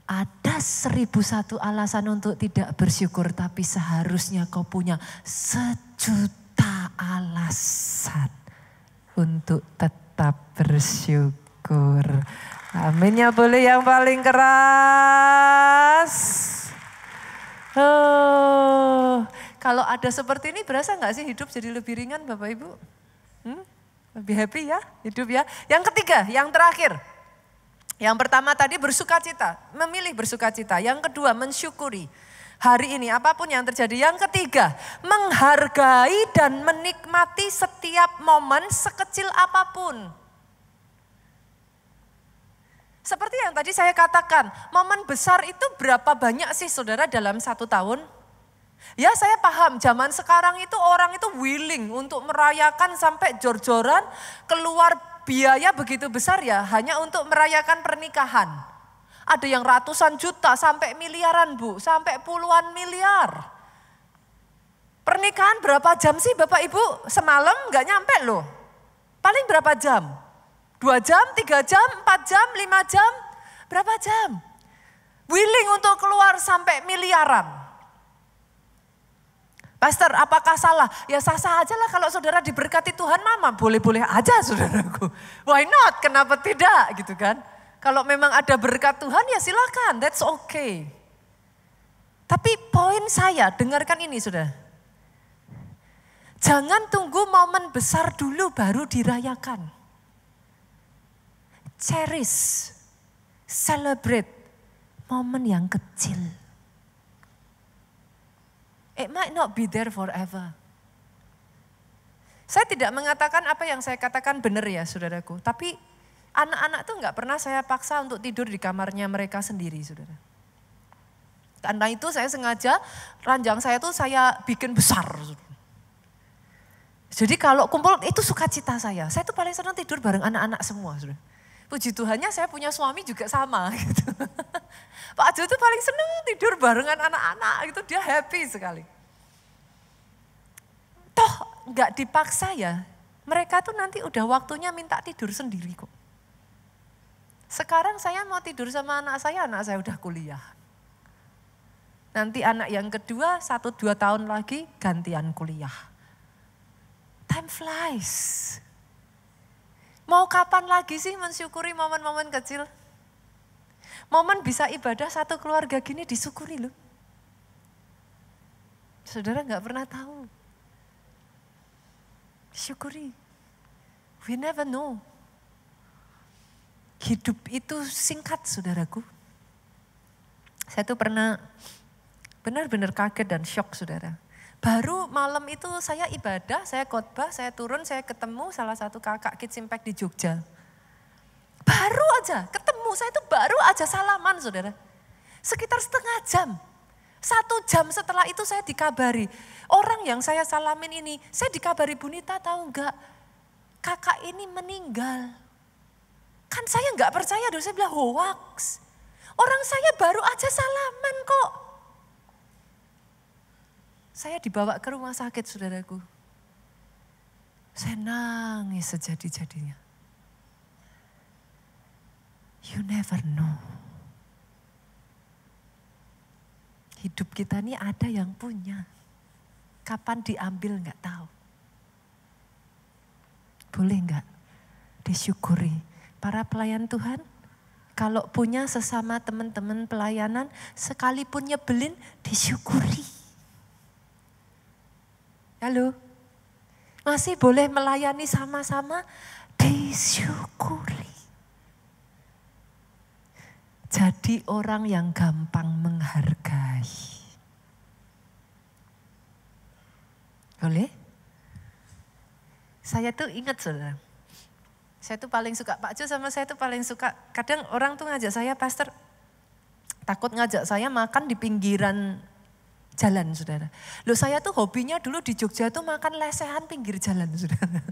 Ada 1001 alasan untuk tidak bersyukur. Tapi seharusnya kau punya 1.000.000 alasan untuk tetap bersyukur. Amin ya, boleh yang paling keras. Oh, kalau ada seperti ini berasa nggak sih hidup jadi lebih ringan Bapak Ibu? Lebih happy ya hidup ya. Yang ketiga, yang terakhir. Yang pertama tadi bersukacita, memilih bersukacita. Yang kedua mensyukuri hari ini apapun yang terjadi. Yang ketiga, menghargai dan menikmati setiap momen sekecil apapun. Seperti yang tadi saya katakan, momen besar itu berapa banyak sih saudara dalam 1 tahun? Ya saya paham, zaman sekarang itu orang itu willing untuk merayakan sampai jor-joran, keluar biaya begitu besar ya hanya untuk merayakan pernikahan. Ada yang ratusan juta sampai miliaran Bu, sampai puluhan miliar. Pernikahan berapa jam sih Bapak Ibu? Semalam nggak nyampe loh. Paling berapa jam? 2 jam, 3 jam, 4 jam, 5 jam, berapa jam? Willing untuk keluar sampai miliaran. Pastor, apakah salah? Ya sah-sah aja lah kalau saudara diberkati Tuhan, mama boleh-boleh aja saudaraku. Why not? Kenapa tidak gitu kan? Kalau memang ada berkat Tuhan ya silakan, that's okay. Tapi poin saya, dengarkan ini saudara. Jangan tunggu momen besar dulu baru dirayakan. Cherish, celebrate momen yang kecil. It might not be there forever. Saya tidak mengatakan apa yang saya katakan benar ya saudaraku. Tapi anak-anak tuh nggak pernah saya paksa untuk tidur di kamarnya mereka sendiri saudara. Karena itu saya sengaja ranjang saya tuh saya bikin besar. Jadi kalau kumpul itu sukacita saya. Saya tuh paling senang tidur bareng anak-anak semua saudara. Puji Tuhannya saya punya suami juga sama gitu. Pak Jo tuh paling seneng tidur barengan anak-anak gitu, dia happy sekali. Toh nggak dipaksa ya, mereka tuh nanti udah waktunya minta tidur sendiri kok. Sekarang saya mau tidur sama anak saya udah kuliah. Nanti anak yang kedua 1-2 tahun lagi gantian kuliah. Time flies. Mau kapan lagi sih mensyukuri momen-momen kecil? Momen bisa ibadah satu keluarga gini disyukuri loh. Saudara nggak pernah tahu. Syukuri. We never know. Hidup itu singkat, saudaraku. Saya tuh pernah benar-benar kaget dan shock, saudara. Baru malam itu saya ibadah, saya khotbah, saya turun, saya ketemu salah satu kakak Kids Impact di Jogja. Baru aja ketemu, saya tuh baru aja salaman, saudara. Sekitar setengah jam. 1 jam setelah itu saya dikabari. Orang yang saya salamin ini, saya dikabari, Bu Nita tahu enggak? Kakak ini meninggal. Kan saya enggak percaya dong, saya bilang hoax. Orang saya baru aja salaman kok. Saya dibawa ke rumah sakit, saudaraku. Saya nangis sejadi-jadinya. You never know. Hidup kita ini ada yang punya. Kapan diambil nggak tahu. Boleh nggak disyukuri. Para pelayan Tuhan, kalau punya sesama teman-teman pelayanan, sekalipun nyebelin, disyukuri. Halo, masih boleh melayani sama-sama, disyukuri. Jadi orang yang gampang menghargai. Boleh? Saya tuh ingat, saudara. Saya tuh paling suka, Pak Jo sama saya tuh paling suka. Kadang orang tuh ngajak saya, pastor, takut ngajak saya makan di pinggiran jalan, saudara. Loh, saya tuh hobinya dulu di Jogja tuh makan lesehan pinggir jalan, saudara.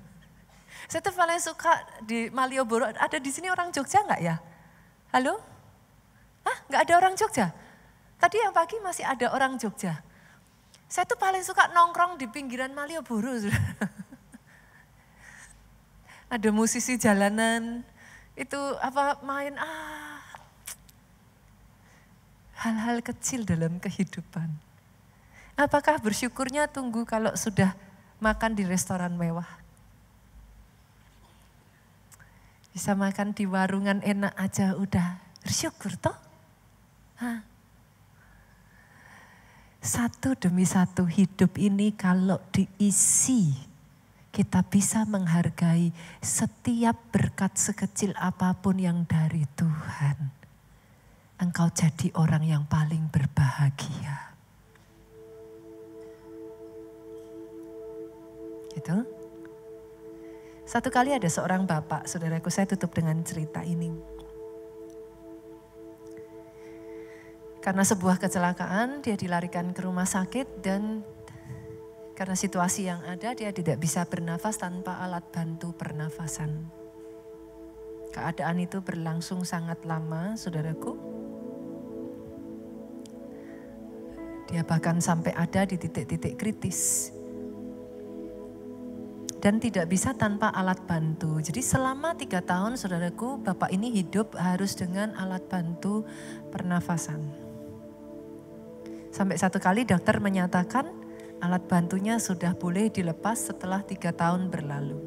Saya tuh paling suka di Malioboro. Ada di sini orang Jogja nggak ya? Halo? Hah, nggak ada orang Jogja? Tadi yang pagi masih ada orang Jogja. Saya tuh paling suka nongkrong di pinggiran Malioboro, saudara. Ada musisi jalanan, itu main hal-hal kecil dalam kehidupan. Apakah bersyukurnya tunggu kalau sudah makan di restoran mewah? Bisa makan di warungan enak aja udah bersyukur toh? Satu demi satu hidup ini kalau diisi, kita bisa menghargai setiap berkat sekecil apapun yang dari Tuhan. Engkau jadi orang yang paling berbahagia. Gitu. Satu kali ada seorang bapak, saudaraku, saya tutup dengan cerita ini. Karena sebuah kecelakaan, dia dilarikan ke rumah sakit dan karena situasi yang ada, dia tidak bisa bernafas tanpa alat bantu pernafasan. Keadaan itu berlangsung sangat lama, saudaraku. Dia bahkan sampai ada di titik-titik kritis. Dan tidak bisa tanpa alat bantu. Jadi selama 3 tahun, saudaraku, bapak ini hidup harus dengan alat bantu pernafasan. Sampai satu kali dokter menyatakan, alat bantunya sudah boleh dilepas setelah 3 tahun berlalu.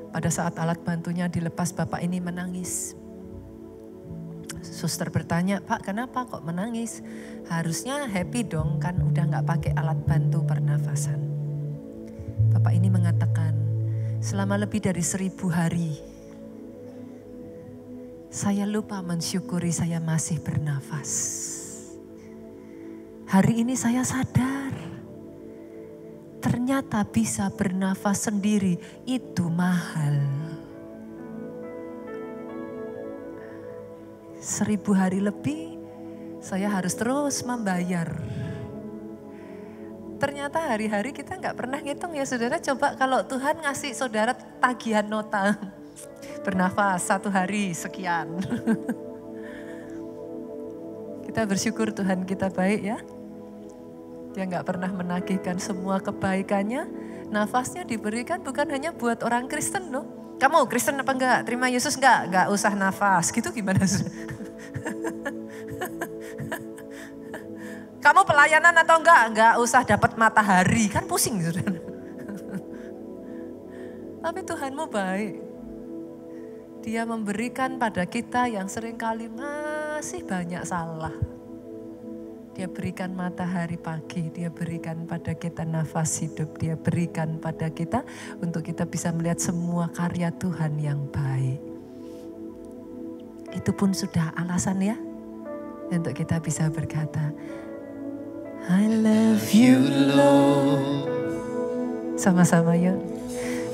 Pada saat alat bantunya dilepas, bapak ini menangis. Suster bertanya, Pak kenapa kok menangis? Harusnya happy dong, kan udah gak pakai alat bantu pernafasan. Bapak ini mengatakan, selama lebih dari 1000 hari, saya lupa mensyukuri saya masih bernafas. Hari ini saya sadar, ternyata bisa bernafas sendiri itu mahal. 1000 hari lebih, saya harus terus membayar. Ternyata hari-hari kita nggak pernah ngitung ya saudara. Coba kalau Tuhan ngasih saudara tagihan nota, bernafas 1 hari sekian. Kita bersyukur Tuhan kita baik ya. Dia nggak pernah menagihkan semua kebaikannya. Nafasnya diberikan bukan hanya buat orang Kristen loh. Kamu Kristen apa enggak? Terima Yesus enggak? Enggak usah nafas. Gitu gimana? Kamu pelayanan atau enggak? Enggak usah dapat matahari. Kan pusing. Tapi Tuhanmu baik. Dia memberikan pada kita yang seringkali masih banyak salah. Dia berikan matahari pagi, dia berikan pada kita nafas hidup, dia berikan pada kita untuk kita bisa melihat semua karya Tuhan yang baik. Itu pun sudah alasan ya, untuk kita bisa berkata, I love you Lord. Sama-sama yuk.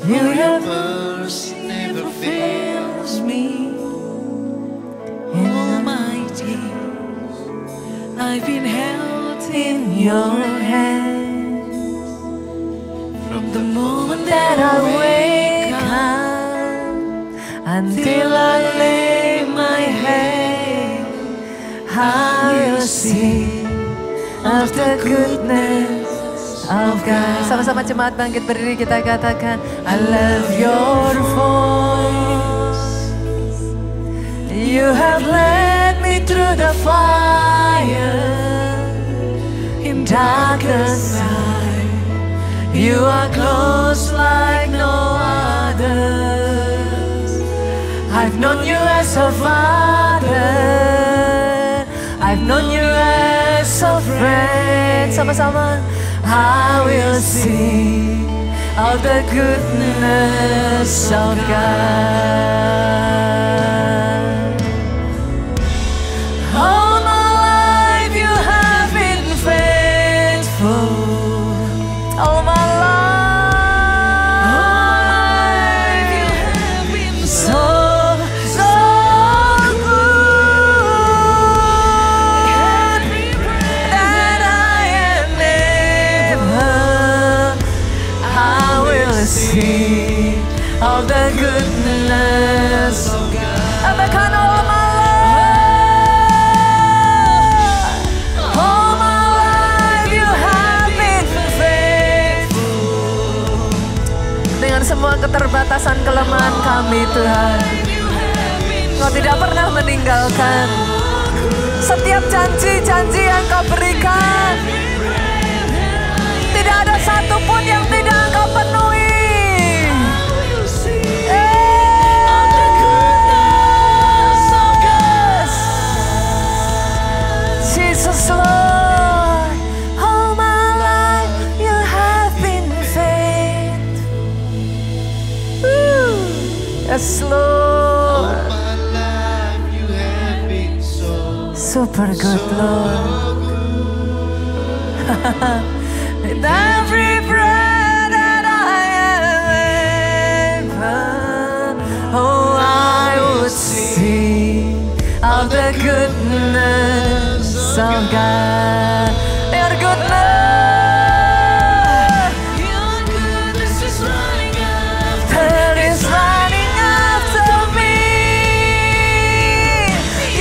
Your mercy never fails me. All my days I've been held in your hands. From the moment that I wake up until I lay my head, I will sing of the goodness of God. Sama-sama jemaat bangkit berdiri, kita katakan, I love your voice. You have led me through the fire in darkest night. You are close like no others. I've known you as a father. I've known you as a friend. Sama-sama. I will sing of the goodness of God. All my life you have been faithful. All my life you have been so good. That I am never, I will sing of the goodness of God. Katakan all my semua keterbatasan kelemahan kami Tuhan. Kau tidak pernah meninggalkan. Setiap janji-janji yang Kau berikan, tidak ada satupun yang tidak Engkau penuhi. Jesus Lord, all my life you have been yes, Lord. All my life you have been so super good, Lord. With every breath that I am able, oh, I would sing of the goodness of God. Your goodness, your goodness is running after, is running after me.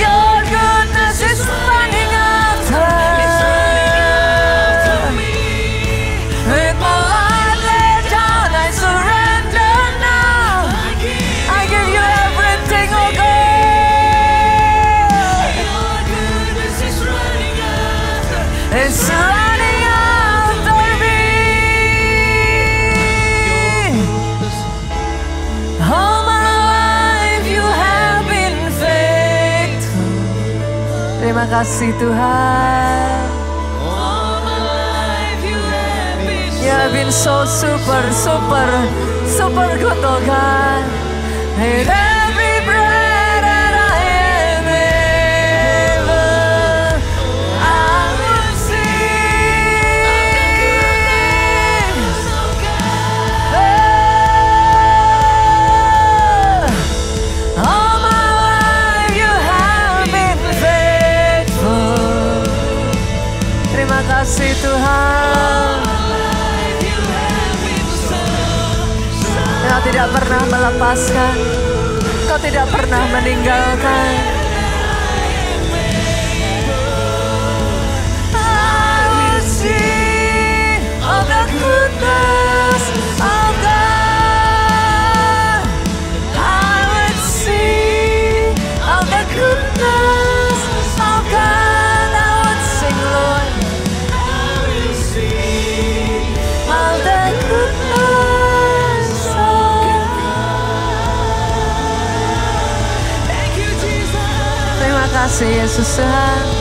Your goodness is running after, me. With my life laid down, I surrender now. I give you everything, oh God. Your goodness is running after, it's running after me. All my life you have been faithful. Terima kasih Tuhan. All my life you have been, you have been so super, super, super good, oh God. With every breath that I am able, I will sing. All my life you have been faithful. Terima kasih Tuhan. Kau tidak pernah melepaskan, Kau tidak pernah meninggalkan. I will sing of the goodness of God. I will sing of the goodness of God. I will sing, Lord. I will sing of the goodness of God. Thank you, Jesus. Terima kasih Yesus Tuhan.